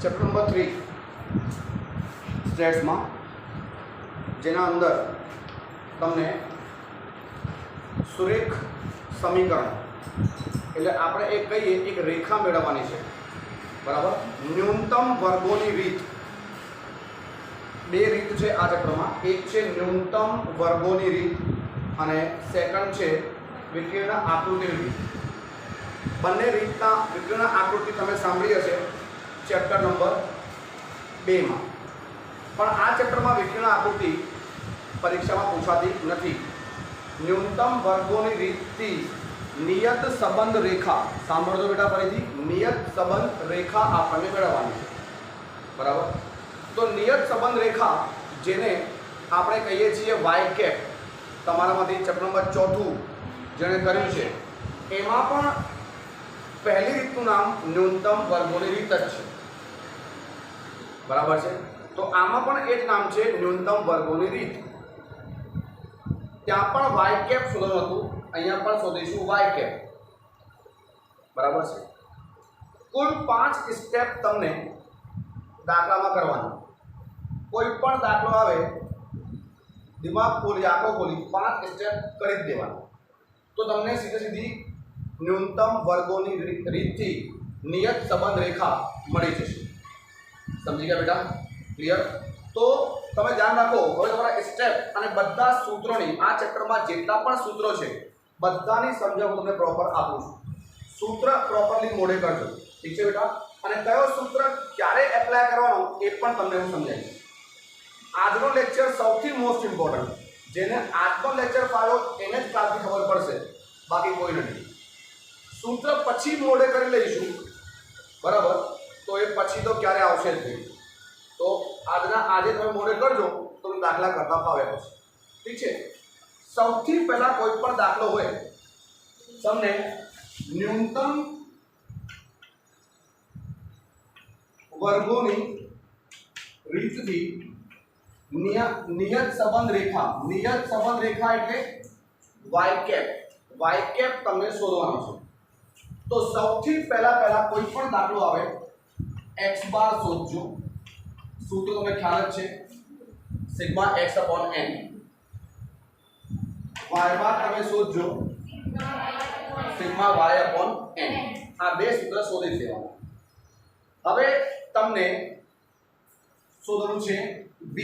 Chapter number 3 સ્ટેટ્સમાં, જેના અંદર તમને સુરેખ સમીકરણ એટલે આપણે એક કહીએ એક રેખા મેળવવાની છે, બરાબર. ન્યૂનતમ વર્ગોની રીત, બે રીત છે આ ચક્રમાં. એક છે ન્યૂનતમ વર્ગોની રીત અને સેકન્ડ છે વિકર્ણ આકૃતિની રીત. બંને રીતના વિકર્ણ આકૃતિ તમે સાંભળી હશે ચેપ્ટર નંબર 2 માં, પણ આ ચેપ્ટરમાં વિકર્ણ આકૃતિ પરીક્ષામાં પૂછાતી નથી. ન્યૂનતમ વર્ગોની રીતથી નિયત સંબંધ રેખા, સાંભળજો બેટા ફરીથી, નિયત સંબંધ રેખા આપણને મેળવવાની છે, બરાબર. તો નિયત સંબંધ રેખા, જેને આપણે કહીએ છીએ વાય કેપ, તમારામાંથી ચેપ્ટર નંબર 4 જેણે કર્યું છે એમાં પણ પહેલી રીતનું નામ ન્યૂનતમ વર્ગોની રીત જ છે, બરાબર છે. તો આમાં પણ એ જ નામ છે ન્યૂનતમ વર્ગોની રીત. ત્યાં પણ વાય કેપ શોધવાનું હતું, અહીંયા પણ શોધીશું વાય કેપ, બરાબર છે. કુલ 5 સ્ટેપ તમને દાખલામાં કરવાનું. કોઈ પણ દાખલો આવે, દિમાગ ખોલી, આંખો ખોલી 5 સ્ટેપ કરી જ દેવાનું, તો તમને સીધી ન્યૂનતમ વર્ગોની રીતથી નિયત સંબંધ રેખા મળી જશે. સમજી ગયા બેટા? ક્લિયર? તો તમે ધ્યાન રાખો, હવે તમારા સ્ટેપ અને બધા સૂત્રોની, આ ચેપ્ટરમાં જેટલા પણ સૂત્રો છે બધાની સમજણ હું તમને પ્રોપર આપું છું. સૂત્ર પ્રોપરલી મોઢે કરજો, ઠીક છે બેટા? અને કયો સૂત્ર ક્યારે એપ્લાય કરવાનો એ પણ તમને હું સમજાવીશ. આજનો લેક્ચર સૌથી મોસ્ટ ઇમ્પોર્ટન્ટ, જેને આજનો લેક્ચર ફાવ્યો એને જ કાલથી ખબર પડશે, બાકી કોઈ નથી. સૂત્ર પછી મોઢે કરી લઈશું, બરાબર, તો એ પછી તો ક્યારે આવશે જ નહીં. તો આજે તમે મોઢે કરજો તો દાખલા કરતા ફાવે પછી, ઠીક છે? સૌથી પહેલા કોઈ પણ દાખલો હોય, તમને ન્યૂનતમ વર્ગોની રીતથી નિયત સંબંધ રેખા, નિયત સંબંધ રેખા એટલે વાય કેપ તમને શોધવાનો છે. તો સૌથી પહેલા કોઈ પણ દાખલો આવે, x બાર શોધજો. સૂત્ર તમને ખ્યાલ જ છે, sigma x upon n. y બાર તમે શોધજો, સિગ્મા y અપોન n. આ બે સૂત્ર શોધી દેવાના. હવે તમને શોધવાનું છે b,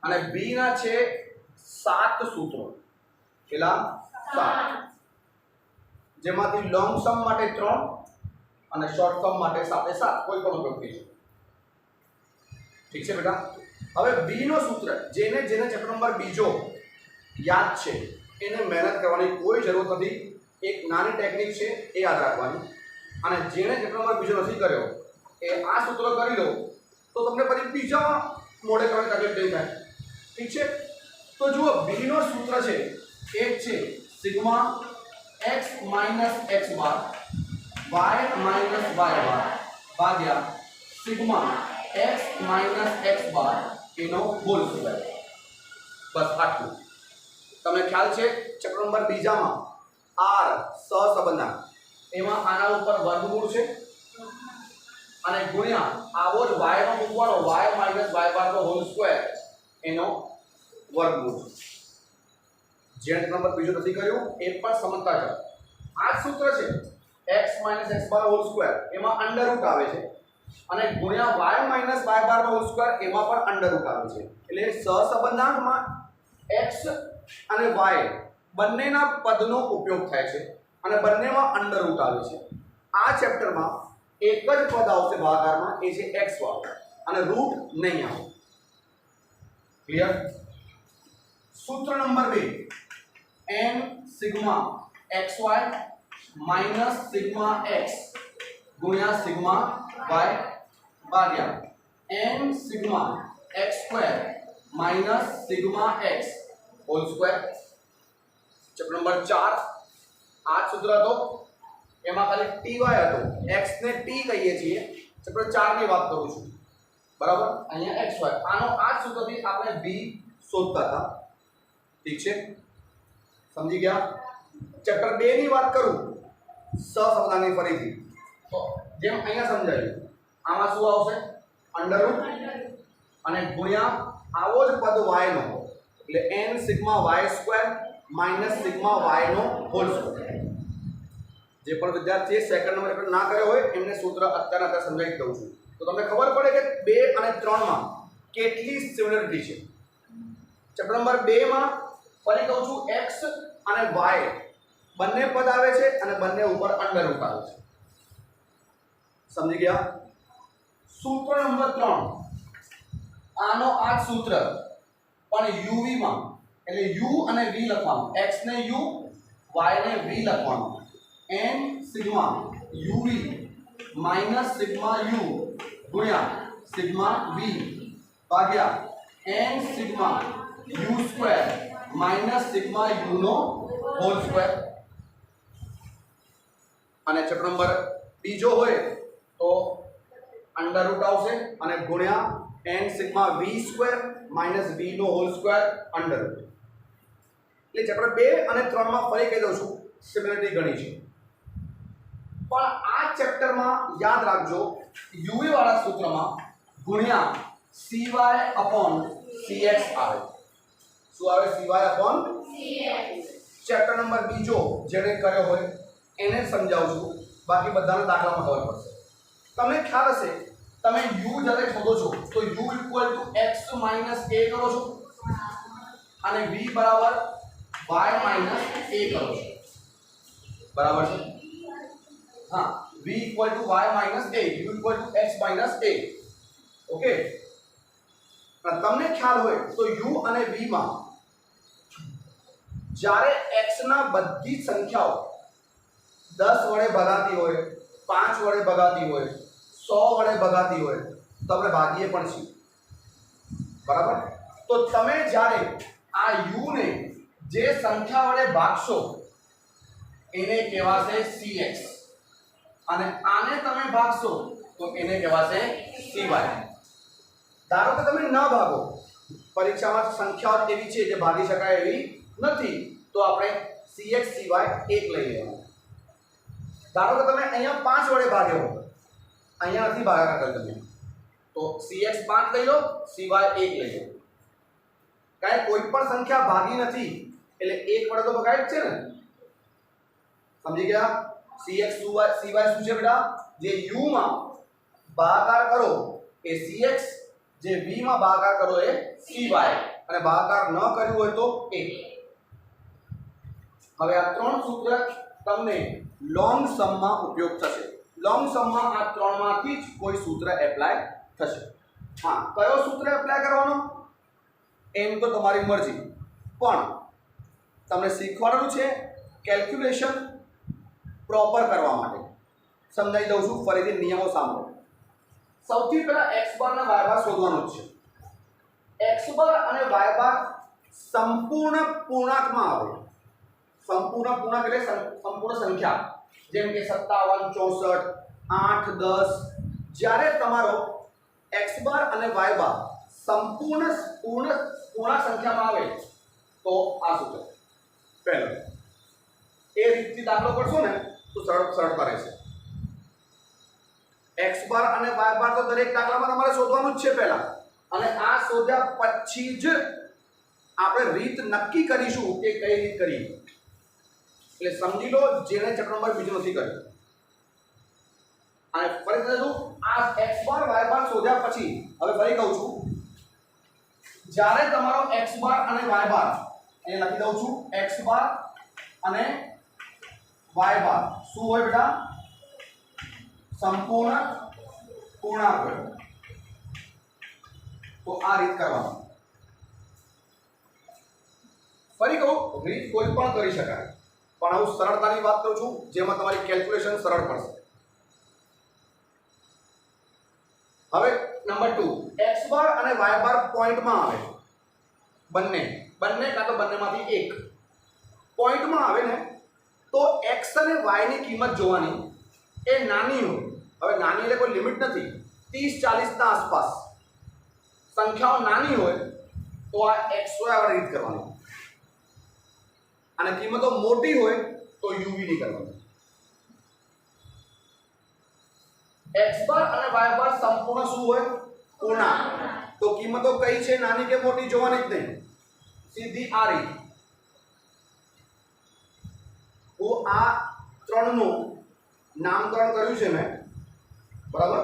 અને b ના છે 7 સૂત્રો. કેટલા? 7. જેમાંથી લોંગ સમ માટે 3 અને શોર્ટ સમ માટે 7 કોઈ પણ ઉપયોગ થઈ શકે, ઠીક છે બેટા? હવે b નો સૂત્ર, જેને ચેપ્ટર નંબર 2 યાદ છે એને મહેનત કરવાની કોઈ જરૂર નથી. એક નાની ટેકનિક છે એ યાદ રાખવાની, અને જેને ચેપ્ટર નંબર 2 નથી કર્યો એ આ સૂત્ર કરી લો તો તમને પછી બીજા મોડે કરવાની તકલીફ નહીં થાય, ઠીક છે? તો જુઓ, b નો સૂત્ર છે એક છે સિગ્મા x માઈનસ x બાર y માઈનસ y બાર ભાગ્યા સિગ્મા x માઈનસ x બાર એનો હોલ સ્ક્વેર. બસ આટલું. તમને ખ્યાલ છે ચેપ્ટર નંબર 2 માં r સહસંબંધના, એમાં આના ઉપર વર્ગમૂળ છે અને ગુણ્યા આવો જ y નો મૂકવાનો, y માઈનસ y બાર નો હોલ સ્ક્વેર એનો વર્ગમૂળ. જેને નંબર 2 નથી કર્યું એ પણ સમજતા જાઓ. આ સૂત્ર છે x માઈનસ x બાર હોલ સ્ક્વેર, એમાં અંડર રૂટ આવે છે, અને ગુણ્યા y માઈનસ y બાર નો હોલ સ્ક્વેર એમાં પણ અંડર રૂટ આવે છે. એટલે સહસંબંધાંકમાં x અને y બંનેના પદનો ઉપયોગ થાય છે અને બંનેમાં અંડર રૂટ આવે છે. આ ચેપ્ટરમાં એક જ પદ આવશે ભાગાકારમાં, એ છે x વાળો, અને રૂટ નહીં આવે. ક્લિયર? સૂત્ર number 2, n sigma xy minus sigma x ગુણ્યા સિગ્મા y ભાગ્યા n sigma x square minus sigma x whole square. Chapter number 4 આ સૂત્ર હતો, એમાં ખાલી ty હતો, x ને t કહીએ છીએ. ચેપ્ટર 4 ની વાત કરું છું, બરાબર? અહીંયા xy, આનો આ સૂત્રથી આપણે b શોધતા હતા, ઠીક છે? સમજી ગયા? ચેપ્ટર 2 ની વાત કરું સહસંબંધની ફરીથી, તો જેમ અહીંયા સમજાયું આમાં શું આવશે અંડર રૂટ અને ગુણ્યા આવો જ પદ y નો એટલે n sigma y square minus sigma y નો હોલ સ્ક્વેર. જે પણ વિદ્યાર્થીએ સેકન્ડ નંબર પર ના કર્યો હોય એમને સૂત્ર અત્યારે સમજાવી દઉં છું તો તમને ખબર પડે કે 2 અને 3 માં કેટલી સિમિલરિટી છે. ચેપ્ટર નંબર 2 માં ફરી કહું છું x અને y બંને પદ આવે છે અને બંને ઉપર અંડર રૂટ આવે છે. સમજી ગયા? સૂત્ર નંબર 3 આનો આ જ સૂત્ર પણ uv માં એટલે u અને v લખવાનું x ને u y ને v લખવાનું n sigma uv minus sigma u ગુણ્યા સિગ્મા v ભાગ્યા n sigma u square minus sigma u નો હોલ સ્ક્વેર. અને ચેપ્ટર નંબર બીજો હોય તો અંડર રૂટ આવશે અને ગુણ્યા n sigma v square minus v નો હોલ સ્ક્વેર અંડર રૂટ. એટલે ચેપ્ટર 2 અને 3 માં ફરી કહી દઉં છું સિમિલરિટી ઘણી છે પણ આ ચેપ્ટરમાં યાદ રાખજો uv વાળા સૂત્રમાં ગુણ્યા cy upon cx આવે. શું આવે? cy upon cx. Chapter number બીજો જેને કર્યો હોય એને સમજાવું છું બાકી બધાના દાખલામાં ખબર પડશે. તમને ખ્યાલ હશે તમે u જ્યારે શોધો છો તો u = x - a કરો છો અને v બરાબર y - a કરો છો. બરાબર છે? હા, v = y - a, u = x - a. Okay. તમને ખ્યાલ હોય તો u અને v માં જ્યારે x ના બધી સંખ્યાઓ 10 વડે ભગાતી હોય 5 વડે ભગાતી હોય 100 વડે ભગાતી હોય તો આપણે ભાગીએ પણ છીએ. બરાબર? તો તમે જ્યારે આ u ને જે સંખ્યા વડે ભાગશો એને કહેવાશે cx અને આને તમે ભાગશો તો એને કહેવાશે cy. ધારો કે તમે ન ભાગો, પરીક્ષામાં સંખ્યાઓ એવી છે જે ભાગી શકાય એવી નથી તો આપણે cx cy 1 લઈ લેવાનું. ધારો કે તમે અહીંયા 5 વડે ભાગ્યો, અહીંયા નથી ભાગાકાર તમે તો cx 5 લઈ લો, cy 1 લઈ લો. કાંઈ કોઈ પણ સંખ્યા ભાગી નથી એટલે 1 વડે તો ભગાય જ છે ને. સમજી ગયા? cx cy શું છે બેટા? જે u માં ભાગાકાર કરો એ cx, જે v માં ભાગાકાર કરો એ cy અને ભાગાકાર ન કર્યું હોય તો 1. હવે આ ત્રણ સૂત્ર તમને લોંગ સમ માં ઉપયોગ થશે. લોંગ સમ માં આ ત્રણ માંથી જ કોઈ સૂત્ર એપ્લાય થશે. હા, કયો સૂત્ર એપ્લાય કરવાનો એમ તો તમારી મરજી, પણ તમને શીખવાડવાનું છે કેલ્ક્યુલેશન પ્રોપર કરવા માટે. સમજાવી દઉં છું ફરીથી નિયમો સાંભળો. સૌથી પહેલા x બાર અને y બાર શોધવાનો છે. x બાર અને y બાર સંપૂર્ણ પૂર્ણાંકમાં આવે. સંપૂર્ણ પૂર્ણાંક એટલે સંપૂર્ણ સંખ્યા, જેમ કે 57, 64, 8, 10. જ્યારે તમારો x બાર અને y બાર સંપૂર્ણ પૂર્ણાંક સંખ્યામાં આવે તો આ સૂત્ર પહેલો એ રીતથી દાખલો કરશો ને તો સરળતા રહેશે. x બાર અને y બાર તો દરેક દાખલામાં તમારે શોધવાનું જ છે પહેલા, અને આ શોધ્યા પછી જ આપણે રીત નક્કી કરીશું કે કઈ રીત કરીએ. એટલે સમજી લો જેને ચેપ્ટર નંબર બીજો નથી કર્યો. અને ફરી કહીશું આ x બાર y બાર શોધ્યા પછી હવે ફરી કહું છું જ્યારે તમારો x બાર અને y બાર એ લખી દઉં છું x બાર અને y બાર શું હોય બેટા? સંપૂર્ણ પૂર્ણાંક હોય તો આ રીત કરવાનું. ફરી કહું રીત કોઈ પણ કરી શકાય પણ હું સરળતાની વાત કરું છું જેમાં તમારી કેલ્ક્યુલેશન સરળ પડશે. હવે નંબર 2 x બાર અને y બાર પોઈન્ટમાં આવે. બંને કાં તો બંનેમાંથી એક પોઈન્ટમાં આવે ને તો x અને y ની કિંમત જોવાની એ નાની હોય. હવે નાની એટલે કોઈ લિમિટ નથી, 30 40 ના આસપાસ સંખ્યાઓ નાની હોય તો આ xy વાળી રીત કરવાની, અને કિંમતો મોટી હોય તો uv ની કરવાની. x બાર અને y બાર સંપૂર્ણ શું હોય? પૂર્ણાંક. તો કિંમતો કઈ છે, નાની કે મોટી જોવાની જ નહીં, સીધી આ રીત. હું આ ત્રણનું નામકરણ કર્યું છે મેં, બરાબર.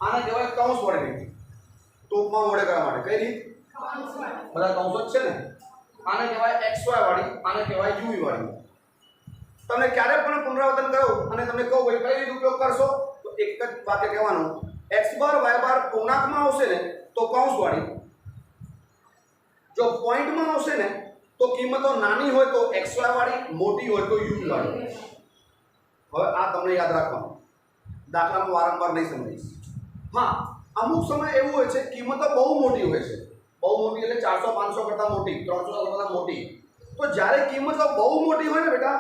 આને કહેવાય કૌંસ વડે રીત, ટૂંકમાં વડે કરવા માટે. કઈ રીત? બધા કૌંસો જ છે ને. આને કહેવાય xy વાળી, આને કહેવાય u વાળી. તમે ક્યારે પણ પુનરાવર્તન કરો અને તમને કહું ભાઈ કઈ રીત ઉપયોગ કરશો, તો એક જ વાક્ય કહેવાનું, x બાર y બાર પૂર્ણાંકમાં આવશે ને તો કૌંસ વાળી, જો પોઈન્ટમાં આવશે ને તો કિંમતો નાની હોય તો xy વાળી, મોટી હોય તો u વાળી. હવે આ તમને યાદ રાખવાનું, દાખલામાં વારંવાર નહીં સમજીશ. હા, અમુક સમય એવું હોય છે કિંમતો બહુ મોટી હોય છે, બહુ મોટી એટલે 400 500 કરતાં મોટી, 300 કરતાં મોટી. તો જ્યારે કિંમતો બહુ મોટી હોય ને બેટા,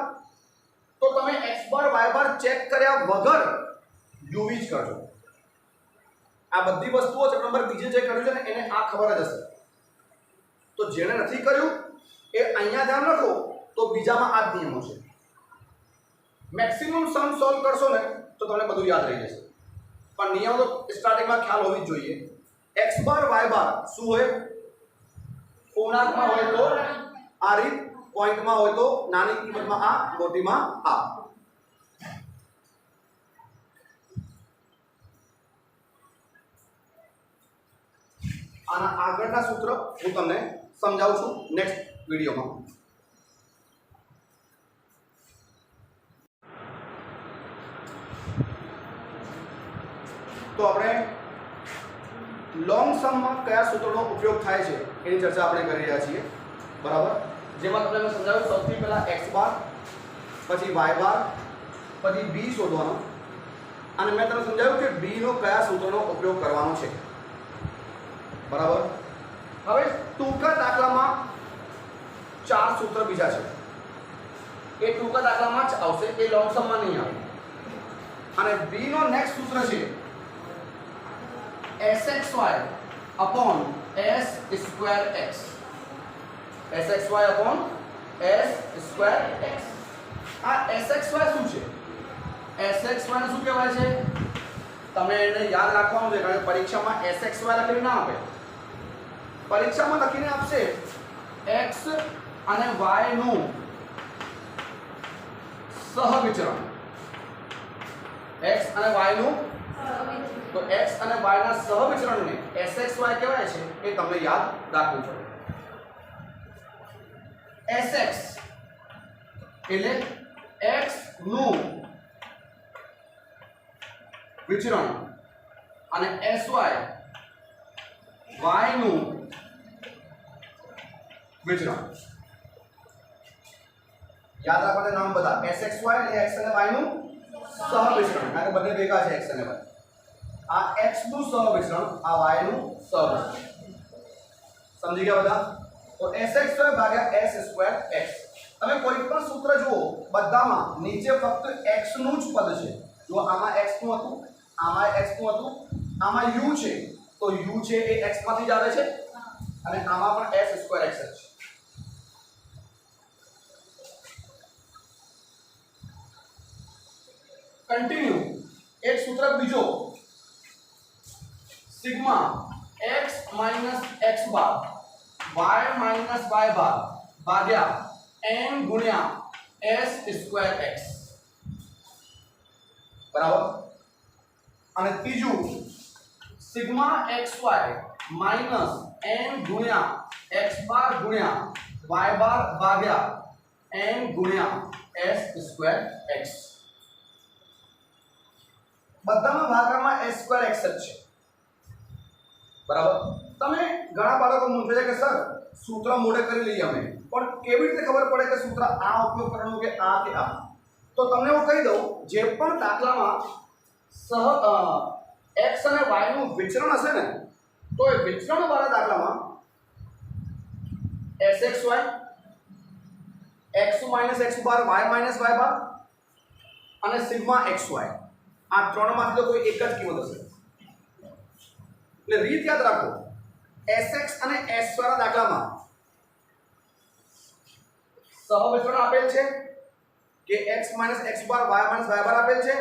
તો તમે x બાર y બાર ચેક કર્યા વગર u જ કરજો. આ બધી વસ્તુઓ ચેપ્ટર નંબર બીજે જે કર્યું છે ને એને આ ખબર જ હશે. તો જેણે નથી કર્યું એ અહીંયા ધ્યાન રાખો, તો બીજામાં આ જ નિયમો છે. મેક્સિમમ સમ સોલ્વ કરશો ને તો તમને બધું યાદ રહી જશે. પણ નિયમો તો સ્ટાર્ટિંગમાં ખ્યાલ હોવી જ જોઈએ. x બાર y બાર શું હોય? પૂર્ણાંકમાં હોય તો આ રીત, પોઈન્ટમાં હોય તો નાની કિંમતમાં આ, મોટીમાં આ. આના આગળના સૂત્ર હું તમને સમજાવું છું નેક્સ્ટ વિડીયોમાં. તો આપણે લોંગ સમમાં કયા સૂત્રનો ઉપયોગ થાય છે એની ચર્ચા આપણે કરી રહ્યા છીએ, બરાબર. જેમાં તમને મેં સમજાવ્યું, સૌથી પહેલા x બાર, પછી y બાર, પછી b શોધવાનો, અને મેં તમને સમજાવ્યું કે b નો કયા સૂત્રનો ઉપયોગ કરવાનો છે, બરાબર. હવે ટૂંકા દાખલામાં 4 સૂત્ર બીજા છે, એ ટૂંકા દાખલામાં જ આવશે, એ લોંગ સમમાં નહીં આવે. અને b નો નેક્સ્ટ સૂત્ર છે sxy upon s square x. sxy upon s square x. આ sxy શું છે? sxy ને શું કહેવાય છે? તમે એને યાદ રાખવાનું છે, કારણ કે પરીક્ષામાં sxy લખીને ના આપે. પરીક્ષામાં લખીને આપશે x અને y નું સહવિચરણ. x અને y નું, તો x અને y ના સહવિચરણને sxy કહેવાય છે, એ તમને યાદ રાખવું પડે. sx એટલે x નું વિચરણ અને sy y નું વિચરણ. યાદ રાખવાના નામ બધા. sxy એટલે x અને y નું સહવિચરણ, કારણ કે બંને ભેગા છે x અને y. આ x નું સહવિચરણ, આ y નું સહવિચરણ. સમજી ગયા બધા? તો sxy ભાગ્યા s સ્ક્વેર x. તમે કોઈ પણ સૂત્ર જુઓ, બધામાં નીચે ફક્ત x નું જ પદ છે. જો આમાં x નું હતું, આમાં x નું હતું, આમાં u છે, તો u છે એ x માંથી જ આવે છે, અને આમાં પણ s સ્ક્વેર x છે. કન્ટિન્યુ. એક સૂત્ર બીજો, સિગ્મા x માઈનસ x બાર y માઈનસ y બાર ભાગ્યા n ગુણ્યા s સ્ક્વેર x, બરાબર. અને ત્રીજું, સિગ્મા xy માઈનસ n ગુણ્યા x બાર ગુણ્યા y બાર ભાગ્યા n ગુણ્યા s સ્ક્વેર x. બધામાં ભાગાકારમાં s સ્ક્વેર x જ છે, બરાબર. તમે ઘણા બાળકો મૂંઝવે છે કે સર સૂત્ર મોઢે કરી લઈએ અમે, પણ કેવી રીતે ખબર પડે કે સૂત્ર આ ઉપયોગ કરવાનું કે આ? તો તમને હું કહી દઉં, જે પણ દાખલામાં x અને y નું વિચરણ હશે ને, તો એ વિચરણ વાળા દાખલામાં sxy, x માઈનસ x બાર, y માઈનસ y બાર અને સિગ્મા xy, આ ત્રણમાંથી તો કોઈ એક જ કિંમત હશે. એટલે રીત યાદ રાખો, sx અને s વાળા દાખલામાં સહવિચરણ આપેલ છે કે x માઈનસ x બાર, y માઈનસ y બાર આપેલ છે,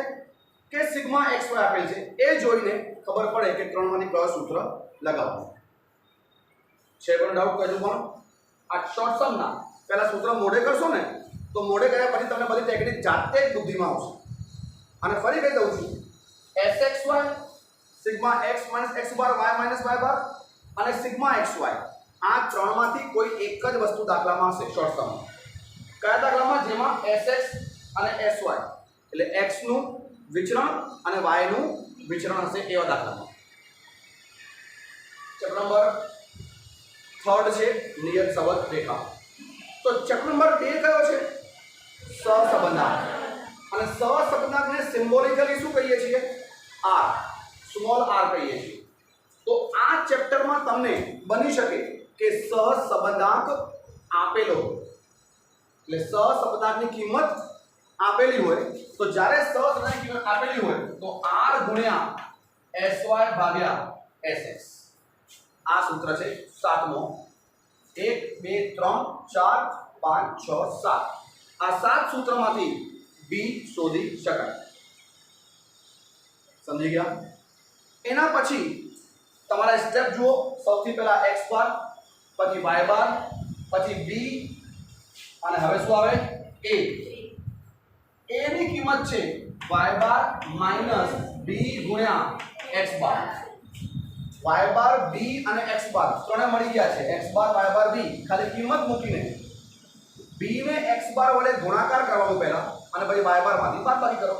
કે સિગ્મા xy આપેલ છે એ જોઈને ખબર પડે કે ત્રણમાંથી કયો સૂત્ર લગાવવું છે. કોઈ ડાઉટ કહેજો પણ આ શોર્ટ સમ ના પહેલા સૂત્ર મોઢે કરશો ને તો મોઢે કર્યા પછી તમને બધી ટેકનિક જાતે જ બુદ્ધિમાં આવશે. અને ફરી કહી દઉં છું sxy સિગ્મા x - x બાર y - y બાર અને સિગ્મા xy આ ત્રણમાંથી કોઈ એક જ વસ્તુ દાખલામાં હશે શોર્ટ સમ. કયા દાખલામાં? જેમાં sx અને sy એટલે x નું વિચરણ અને y નું વિચરણ હશે એવા દાખલામાં. ચેપ્ટર નંબર 3 છે નિયત સંબંધ રેખા. તો ચેપ્ટર નંબર 2 કયો છે? સહસંબંધાંક. અને સહસંબંધાંકને સિમ્બોલિકલી શું કહીએ છીએ? r, સ્મોલ r કહીએ છીએ. તો આ ચેપ્ટરમાં તમને બની શકે કે સહસંબંધાંક આપેલો એટલે સહસંબંધાંકની કિંમત આપેલી હોય તો જ્યારે સહસંબંધાંકની કિંમત આપેલી હોય તો r ગુણ્યા sy ભાગ્યા sx આ સૂત્ર છે 7મો. 1 2 3 4 5 6 7 આ 7 સૂત્રમાંથી b શોધી શકાય. સમજી ગયા? એના પછી તમારા સ્ટેપ જુઓ. સૌથી પહેલા x બાર, પછી y બાર, પછી b અને હવે શું આવે? a. a ની કિંમત છે y બાર માઈનસ b ગુણ્યા x બાર. y બાર b અને x બાર ત્રણે મળી ગયા છે. x બાર y બાર b ખાલી કિંમત મૂકીને b ને x બાર વડે ગુણાકાર કરવાનો પહેલા અને પછી y બાર માંથી બાદબાકી કરો.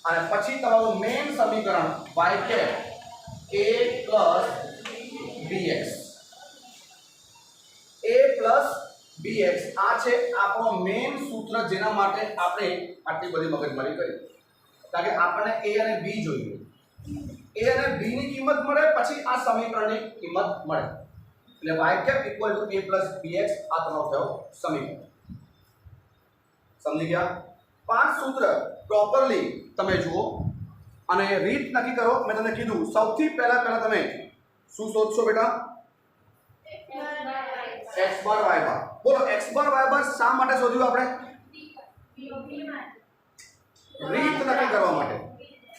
અને પછી તમારું મેઈન સમીકરણ y cap a plus bx a plus bx આ છે આપણો મેઈન સૂત્ર જેના માટે આપણે આટલી બધી મગજમારી કરી. કારણ કે આપણને a અને b જોઈએ. a અને b ની કિંમત મળે પછી આ સમીકરણની કિંમત મળે. એટલે y cap equal to a plus bx આ તમારો થયો સમીકરણ. સમજી ગયા? 5 સૂત્ર પ્રોપરલી તમે જુઓ અને રીત નક્કી કરો. મેં તમને કીધું સૌથી પહેલા તમે શું શોધશો બેટા? x બાર y બાર. બોલો x બાર y બાર શા માટે શોધ્યું આપણે? રીત નક્કી કરવા માટે.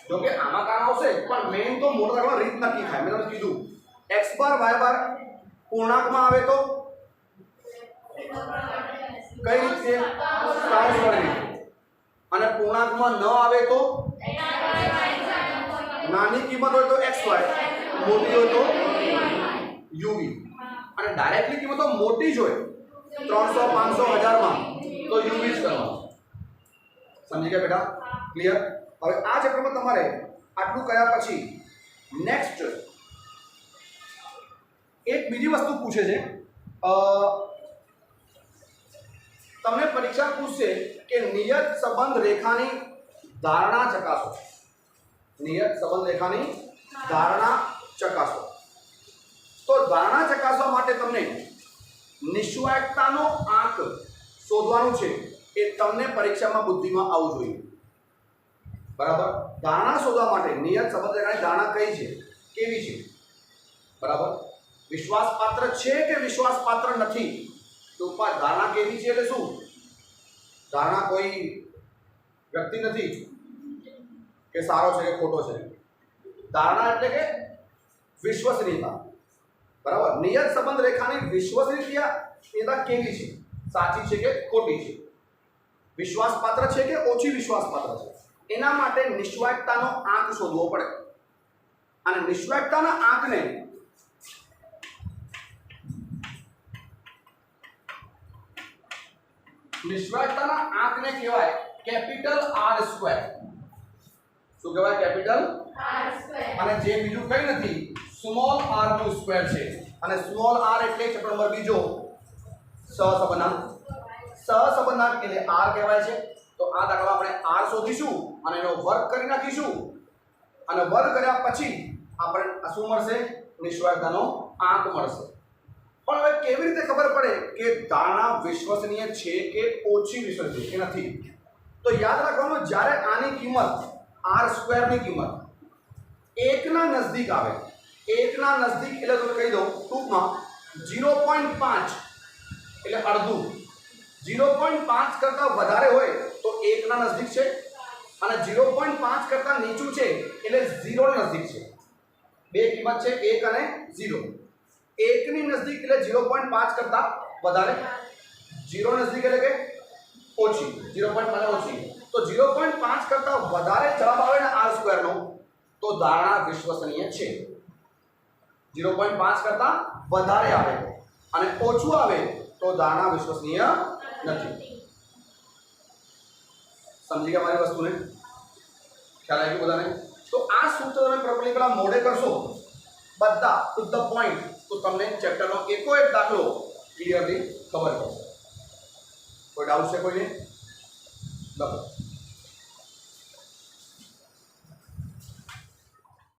જો કે આમાં કારણ આવશે પણ મેઈન તો મોટા દાખલામાં રીત નક્કી થાય. મેં તમને કીધું x બાર y બાર પૂર્ણાંકમાં આવે તો કઈ રીતે? કૌંસ વડે. અને પૂર્ણાંકમાં ન આવે તો નાની કિંમત હોય તો xy, મોટી હોય તો uv. અને ડાયરેક્ટલી કિંમત તો મોટી જ હોય 300 500 1000 માં તો uv જ કરવાનું. સમજી ગયા બેટા? ક્લિયર? હવે આ ચેપ્ટરમાં તમારે આટલું કર્યા પછી નેક્સ્ટ એક બીજી વસ્તુ પૂછે છે. તમને પરીક્ષા પૂછશે કે નિયત સંબંધ રેખાની ધારણા ચકાસો. નિયત સંબંધ રેખાની ધારણા ચકાસો. તો ધારણા ચકાસવા માટે તમને નિશ્ચયતાનો આંક શોધવાનું છે. એ તમને પરીક્ષામાં બુદ્ધિમાં આવવું જોઈએ. બરાબર? ધારણા શોધવા માટે નિયત સંબંધ રેખાની ધારણા કઈ છે, કેવી છે? બરાબર? વિશ્વાસપાત્ર છે કે વિશ્વાસપાત્ર નથી? તો ઉપર ધારણા કેવી છે એટલે શું? ધારણા કોઈ વ્યક્તિ નથી કે સારો છે કે ખોટો છે. ધારણા એટલે કે વિશ્વસનીયતા. બરાબર? નિયત સંબંધ રેખાની વિશ્વસનીયતા કેવી છે? સાચી છે કે ખોટી છે? વિશ્વાસપાત્ર છે કે ઓછી વિશ્વાસપાત્ર છે? એના માટે નિશ્ચયતાનો આંક શોધવો પડે. અને નિશ્ચયતાના આંકને નિશ્ચયતાના આંકને કહેવાય કેપિટલ R સ્ક્વેર. શું કહેવાય? Capital R square. અને જે બીજું કંઈ નથી સ્મોલ r નું સ્ક્વેર છે. અને સ્મોલ r એટલે ચેપ્ટર નંબર બીજો સહસંબંધાંક. સહસંબંધાંક એટલે r કહેવાય છે. તો આ દાખલામાં આપણે r શોધીશું અને એનો વર્ગ કરી નાખીશું. અને વર્ગ કર્યા પછી આપણે શું મળશે? નિશ્ચયતાનો આંક મળશે. પણ હવે કેવી રીતે ખબર પડે કે ધારણા વિશ્વસનીય છે કે ઓછી વિશ્વસનીય કે નથી? તો યાદ રાખવાનું, જ્યારે આની કિંમત r સ્ક્વેર ની કિંમત 1 ના નજદીક આવે, 1 ના નજદીક એટલે તમે કહી દઉં ટૂંકમાં 0.5 એટલે અડધું. 0.5 કરતા વધારે હોય તો 1 ના નજદીક છે, અને 0.5 કરતા નીચું છે એટલે 0 ની નજીક છે. બે કિંમત છે 1 અને 0. 1 ની નજીક એટલે 0.5 કરતા વધારે, 0 નજીક એટલે કે ઓછી, 0.5 ઓછી. તો 0.5 કરતા વધારે જવાબ આવે ને r² નો તો ધારણા વિશ્વસનીય છે. 0.5 કરતા વધારે આવે અને ઓછું આવે તો ધારણા વિશ્વસનીય નથી. સમજી ગયા મારી વસ્તુને? ખ્યાલ આવી ગયો બધાને? તો આ સૂત્ર તમે પ્રોપરલી પેલા મોડે કરશો બધા ટુ ધ પોઈન્ટ તો તમને ચેપ્ટરનો એકો એક દાખલો ક્લિયરલી ખબર પડશે. કોઈ ડાઉટ છે કોઈને? લખો.